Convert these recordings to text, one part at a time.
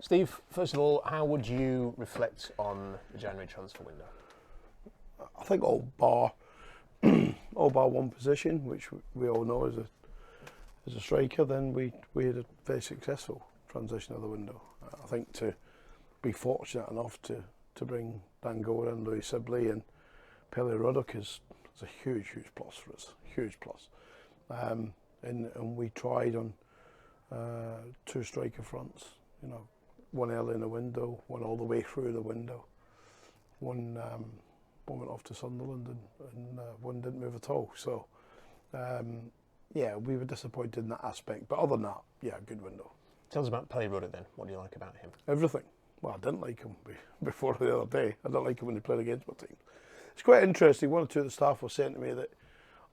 Steve, first of all, how would you reflect on the January transfer window? I think all bar one position, which we all know as a striker, then we had a very successful transition of the window. I think to be fortunate enough to bring Dan Gore and Louis Sibley and Pele Ruddock is a huge plus for us, huge plus. And we tried on two striker fronts, one early in the window, one all the way through the window. One went off to Sunderland and one didn't move at all. So, we were disappointed in that aspect. But other than that, good window. Tell us about Pele Ruddock then. What do you like about him? Everything. Well, I didn't like him before the other day. I didn't like him when he played against my team. It's quite interesting. One or two of the staff were saying to me that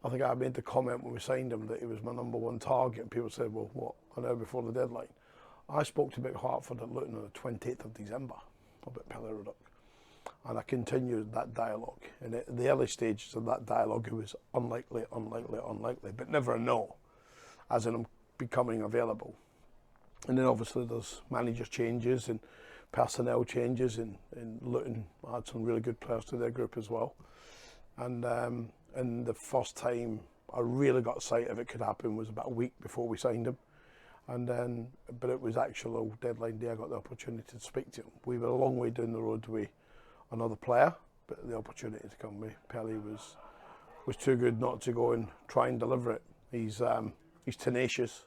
I think I made the comment when we signed him that he was my number one target. And people said, well, what, an hour before the deadline? I spoke to Big Hartford at Luton on the 28th of December about Pele Ruddock. And I continued that dialogue. And in the early stages of that dialogue, it was unlikely, but never a no, as in him becoming available. And then obviously there's manager changes and personnel changes, and Luton had some really good players to their group as well. And the first time I really got sight of it could happen was about a week before we signed him. But it was actual deadline day I got the opportunity to speak to him. We were a long way down the road with another player, but the opportunity to come with Pele was too good not to go and try and deliver it. He's tenacious.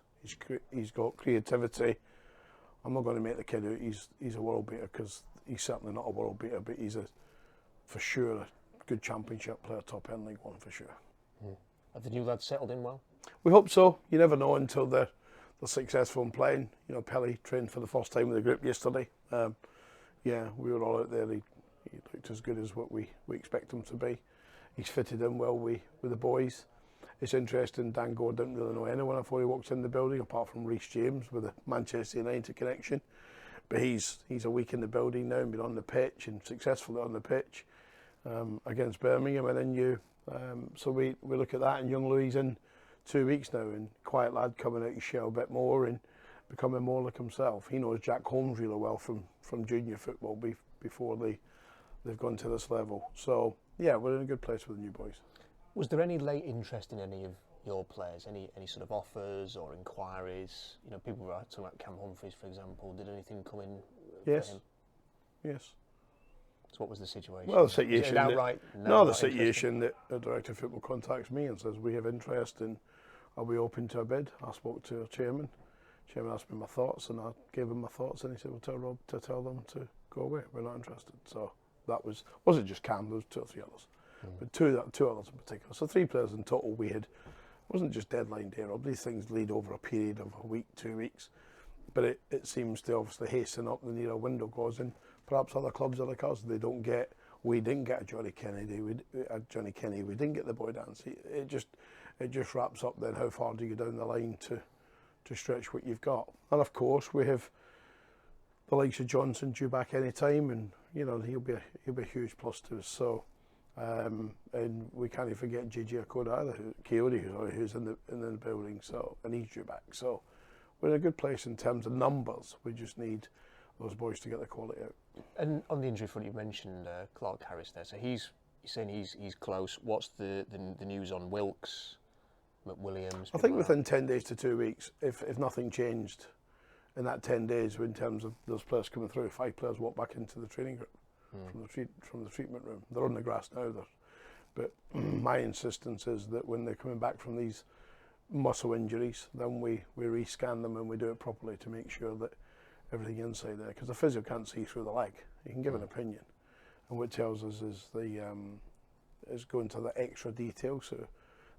He's got creativity. I'm not going to make the kid out he's a world beater, because he's certainly not a world beater, but he's for sure a good championship player, top end League One for sure. Have the new lads settled in well? We hope so. You never know until they're successful in playing. Pele trained for the first time with the group yesterday. We were all out there. He looked as good as what we expect him to be. He's fitted in well with the boys. It's interesting, Dan Gore didn't really know anyone before he walked in the building, apart from Reece James with a Manchester United connection. But he's a week in the building now and been on the pitch and successfully on the pitch against Birmingham. And then so we look at that, and young Louis in 2 weeks now, and quiet lad coming out his shell a bit more and becoming more like himself. He knows Jack Holmes really well from junior football before they've gone to this level. So we're in a good place with the new boys. Was there any late interest in any of your players? Any sort of offers or inquiries? People were talking about Cam Humphreys, for example. Did anything come in for him? Yes. So what was the situation? Well, the situation. The situation that the director of football contacts me and says we have interest, and are we open to a bid? I spoke to our chairman. Chairman asked me my thoughts, and I gave him my thoughts, and he said, "Well, tell Rob to tell them to go away. We're not interested." So that wasn't just Cam. There was two or three others. But two others in particular. So 3 players in total we had. It wasn't just deadline day, Rob. These things lead over a period of a week, 2 weeks. But it seems to obviously hasten up the nearer window goes, and perhaps other clubs are like us. We didn't get a Johnny Kennedy. We didn't get the Boy Dance. It just wraps up then how far do you go down the line to stretch what you've got. And of course we have the likes of Johnson due back any time, and he'll be a huge plus to us. So. And we can't forget JJ Akoda either, Coyote, who's in the building, so, and he's due back. So we're in a good place in terms of numbers. We just need those boys to get the quality out. And on the injury front, you mentioned Clark Harris there. So you're saying he's close. What's the news on Wilkes, McWilliams? I think within 10 days to 2 weeks, if nothing changed in that 10 days in terms of those players coming through, 5 players walk back into the training group. From the treatment room. They're on the grass now, but my insistence is that when they're coming back from these muscle injuries, then we rescan them and we do it properly to make sure that everything inside there, because the physio can't see through the leg. He can give an opinion, and what it tells us is is going to the extra detail. So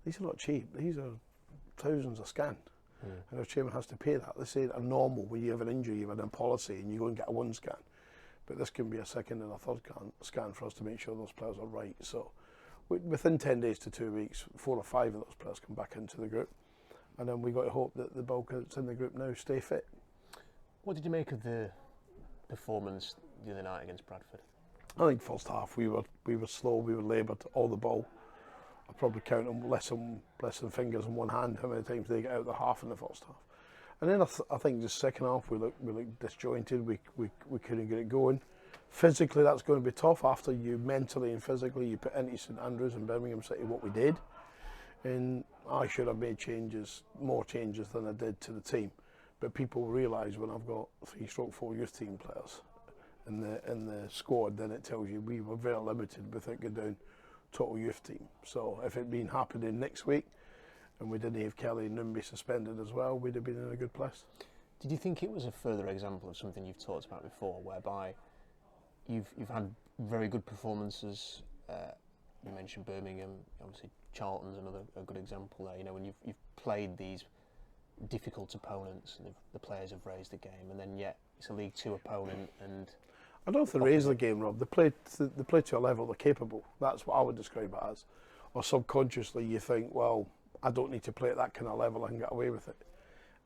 these are not cheap. These are thousands a scan. And our chairman has to pay that. They say are normal when you have an injury, you have a policy, and you go and get a 1 scan. But this can be a second and a third scan for us to make sure those players are right. So within 10 days to 2 weeks, 4 or 5 of those players come back into the group. And then we got to hope that the bulk that's in the group now stay fit. What did you make of the performance the other night against Bradford? I think first half we were slow, we were laboured, all the ball. I probably count them less than fingers on one hand how many times they get out of the half in the first half. And then I think the second half we looked disjointed. We couldn't get it going. Physically, that's going to be tough after you mentally and physically you put into St Andrews and Birmingham City what we did. And I should have made more changes than I did to the team. But people realise when I've got 3/4 youth team players in the squad, then it tells you we were very limited with it going down total youth team. So if it'd been happening next week and we didn't have Kelly and Numby suspended as well, we'd have been in a good place. Did you think it was a further example of something you've talked about before, whereby you've had very good performances? You mentioned Birmingham, obviously Charlton's another a good example there. You know, when you've played these difficult opponents and the players have raised the game, and then yet it's a League Two opponent. And I don't know if they raise the game, Rob. They play to a level they're capable. That's what I would describe it as. Or subconsciously you think, well, I don't need to play at that kind of level, I can get away with it.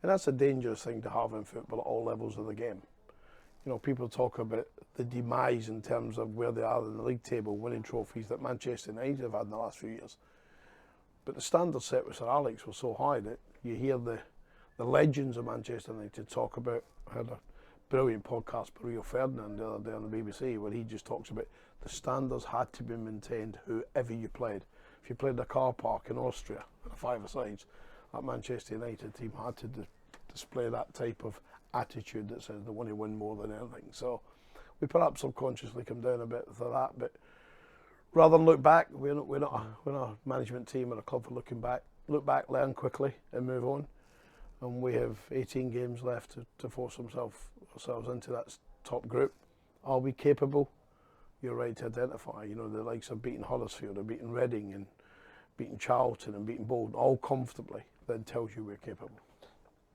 And that's a dangerous thing to have in football at all levels of the game. You know, people talk about the demise in terms of where they are in the league table, winning trophies that Manchester United have had in the last few years. But the standards set with Sir Alex were so high that you hear the legends of Manchester United talk about. I heard a brilliant podcast by Rio Ferdinand the other day on the BBC where he just talks about the standards had to be maintained whoever you played. If you played a car park in Austria, a five-a-sides, that Manchester United team had to display that type of attitude that says they want to win more than anything. So we perhaps subconsciously come down a bit for that, but rather than look back, we're not a management team or a club for looking back. Look back, learn quickly, and move on. And we have 18 games left to force ourselves into that top group. Are we capable? You're right to identify. You know, the likes of beating Huddersfield, or beating Reading, and beating Charlton, and beating Bolton, all comfortably, then tells you we're capable.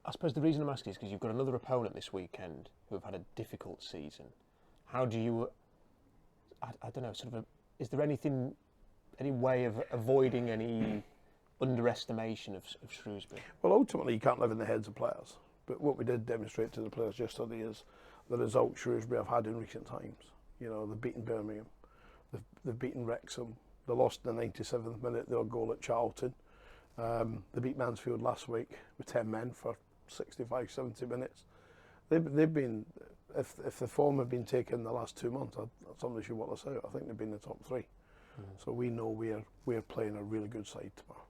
I suppose the reason I'm asking is because you've got another opponent this weekend who have had a difficult season. How do you, I don't know, is there any way of avoiding any underestimation of Shrewsbury? Well, ultimately you can't live in the heads of players. But what we did demonstrate to the players yesterday is the result Shrewsbury have had in recent times. You know, they've beaten Birmingham, they've beaten Wrexham, they lost in the 97th minute, their goal at Charlton. They beat Mansfield last week with 10 men for 65, 70 minutes. They've been, if the form had been taken the last 2 months, somebody should work this out. I think they've been in the top three. So we know we're playing a really good side tomorrow.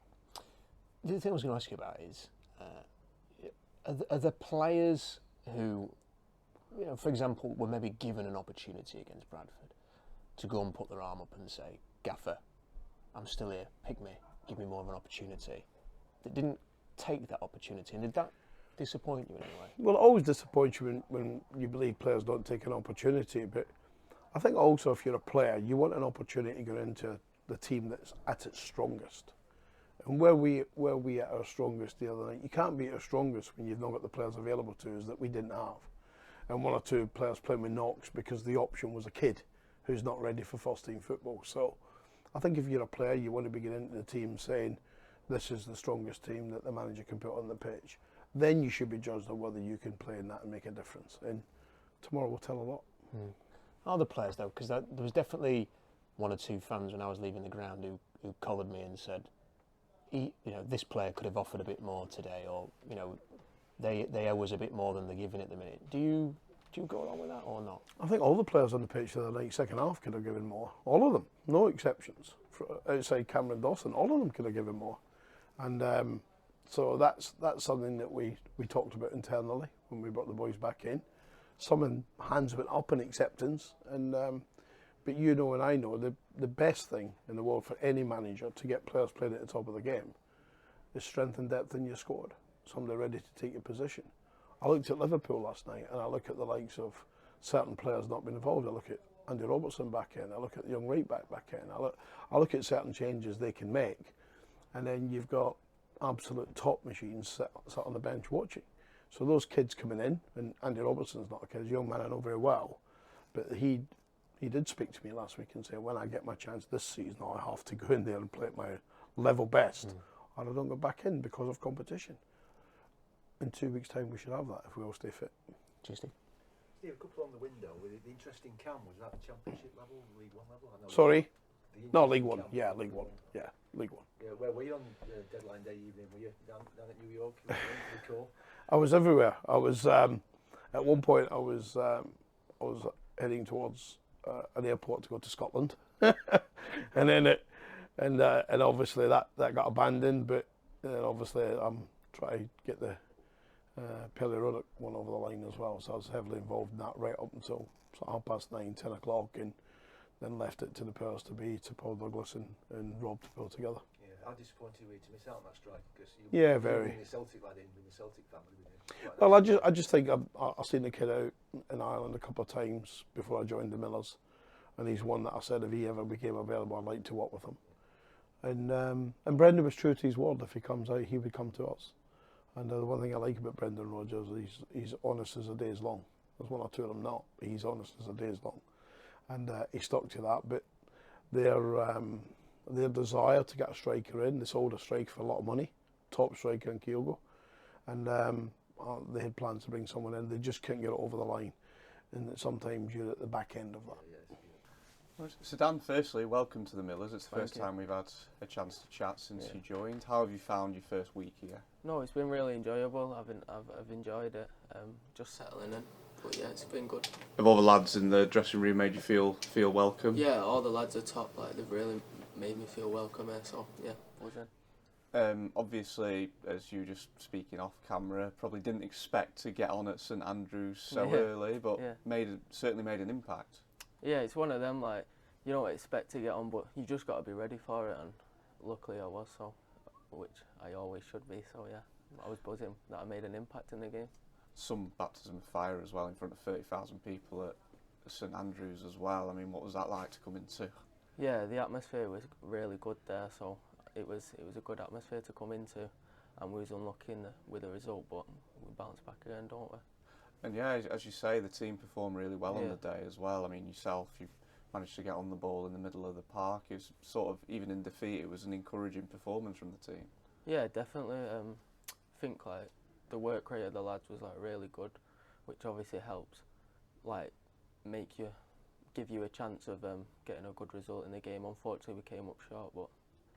The other thing I was going to ask you about is, are the players who, you know, for example, were maybe given an opportunity against Bradford to go and put their arm up and say, Gaffer, I'm still here, pick me, give me more of an opportunity, that didn't take that opportunity, and did that disappoint you in any way? Well, it always disappoints you when you believe players don't take an opportunity, but I think also if you're a player, you want an opportunity to go into the team that's at its strongest. And where we at our strongest the other night, you can't be at our strongest when you've not got the players available to us that we didn't have. And one or two players playing with Knox because the option was a kid who's not ready for first team football. So I think if you're a player, you want to be getting into the team saying, this is the strongest team that the manager can put on the pitch. Then you should be judged on whether you can play in that and make a difference. And tomorrow will tell a lot. Are the players though? Because there was definitely one or two fans when I was leaving the ground who collared me and said, you know, this player could have offered a bit more today, or you know, they owe us a bit more than they're giving at the minute. Do you go along with that or not? I think all the players on the pitch the other night, second half, could have given more. All of them, no exceptions. Outside Cameron Dawson, all of them could have given more. And so that's something that we talked about internally when we brought the boys back in. Some hands went up in acceptance, and but you know and I know the best thing in the world for any manager to get players playing at the top of the game is strength and depth in your squad. Somebody ready to take your position. I looked at Liverpool last night and I look at the likes of certain players not being involved. I look at Andy Robertson back in, I look at the young right back in, I look at certain changes they can make, and then you've got absolute top machines sat on the bench watching. So those kids coming in, and Andy Robertson's not a kid, he's a young man I know very well, but he did speak to me last week and say, when I get my chance this season, I have to go in there and play at my level best, or I don't go back in because of competition. In 2 weeks' time, we should have that if we all stay fit. Steve, a couple on the window. With the interesting Cam, was that Championship level, League One level? Sorry? No, League One. Yeah, League One. Yeah, League One. Yeah, where were you on deadline day evening? Were you down at New York? Pretty cool. I was everywhere. I was at one point. I was heading towards an airport to go to Scotland, and then and obviously that got abandoned. But then obviously I'm trying to get the Pelly one over the line as well. So I was heavily involved in that right up until sort of 9:30, 10 o'clock, and then left it to the powers to be, to Paul Douglas and Rob to pull together. How disappointed were you to miss out on that strike? Because Yeah, very. The Celtic lad in with the Celtic family. Well, I just think I've seen the kid out in Ireland a couple of times before I joined the Millers, and he's one that I said if he ever became available, I'd like to work with him. And Brendan was true to his word. If he comes out, he would come to us. And the one thing I like about Brendan Rodgers, he's honest as a day is long. There's one or two of them not. He's honest as a day is long, and he stuck to that. But their desire to get a striker in, they sold a striker for a lot of money, top striker in Kyogo, and they had plans to bring someone in. They just couldn't get it over the line, and sometimes you're at the back end of that. So Dan, firstly, welcome to the Millers. It's the first time we've had a chance to chat since you joined. How have you found your first week here? No, it's been really enjoyable. I've enjoyed it. Just settling in. But yeah, it's been good. Have all the lads in the dressing room made you feel welcome? Yeah, all the lads are top. Like, they've really made me feel welcome here. So yeah, buzzing. Obviously, as you were just speaking off camera, probably didn't expect to get on at St Andrews so early, but certainly made an impact. Yeah, it's one of them, like, you don't expect to get on, but you just got to be ready for it, and luckily I was, so, which I always should be, so yeah, I was buzzing that I made an impact in the game. Some baptism of fire as well in front of 30,000 people at St Andrews as well. I mean, what was that like to come into? Yeah, the atmosphere was really good there, so it was a good atmosphere to come into, and we was unlucky with the result, but we bounced back again, don't we? And yeah, as you say, the team performed really well on the day as well. I mean, yourself, you managed to get on the ball in the middle of the park. It was sort of, even in defeat, it was an encouraging performance from the team. Yeah, definitely. I think like the work rate of the lads was like really good, which obviously helps, like, give you a chance of getting a good result in the game. Unfortunately, we came up short, but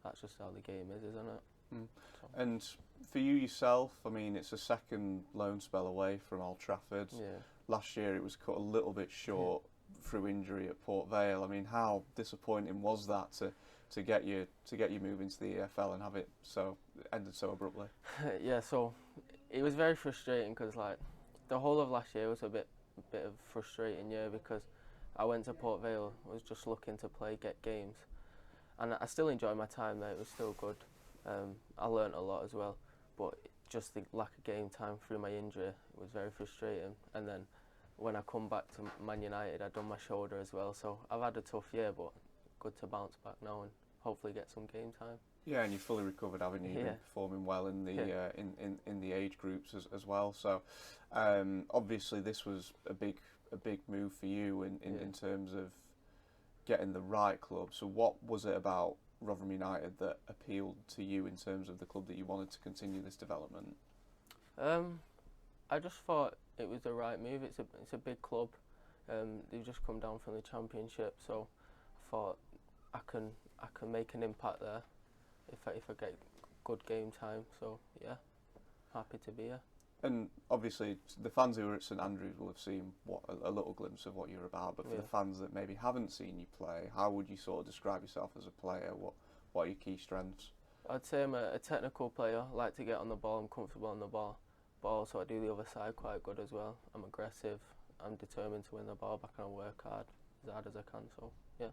that's just how the game is, isn't it? So. And for you yourself, I mean, it's a second loan spell away from Old Trafford. Yeah. Last year it was cut a little bit short through injury at Port Vale. I mean, how disappointing was that to get you moving to the EFL and have it ended so abruptly? Yeah, so it was very frustrating because like the whole of last year was a bit of a frustrating year because I went to Port Vale, was just looking to get games, and I still enjoyed my time there. It was still good. I learnt a lot as well, but just the lack of game time through my injury was very frustrating. And then when I come back to Man United, I'd done my shoulder as well, so I've had a tough year, but good to bounce back now and hopefully get some game time. Yeah, and you're fully recovered, haven't you? You've been performing well in the in the age groups as well. So obviously this was a big move for you in terms of getting the right club. So what was it about Rotherham United that appealed to you in terms of the club that you wanted to continue this development? I just thought it was the right move. It's a big club. They've just come down from the Championship, so I thought I can make an impact there if I get good game time. So yeah, happy to be here. And obviously the fans who were at St Andrews will have seen a little glimpse of what you're about, but for the fans that maybe haven't seen you play, how would you sort of describe yourself as a player? What are your key strengths? I'd say I'm a technical player. I like to get on the ball, I'm comfortable on the ball, but also I do the other side quite good as well. I'm aggressive, I'm determined to win the ball back and I work hard as I can, so yeah.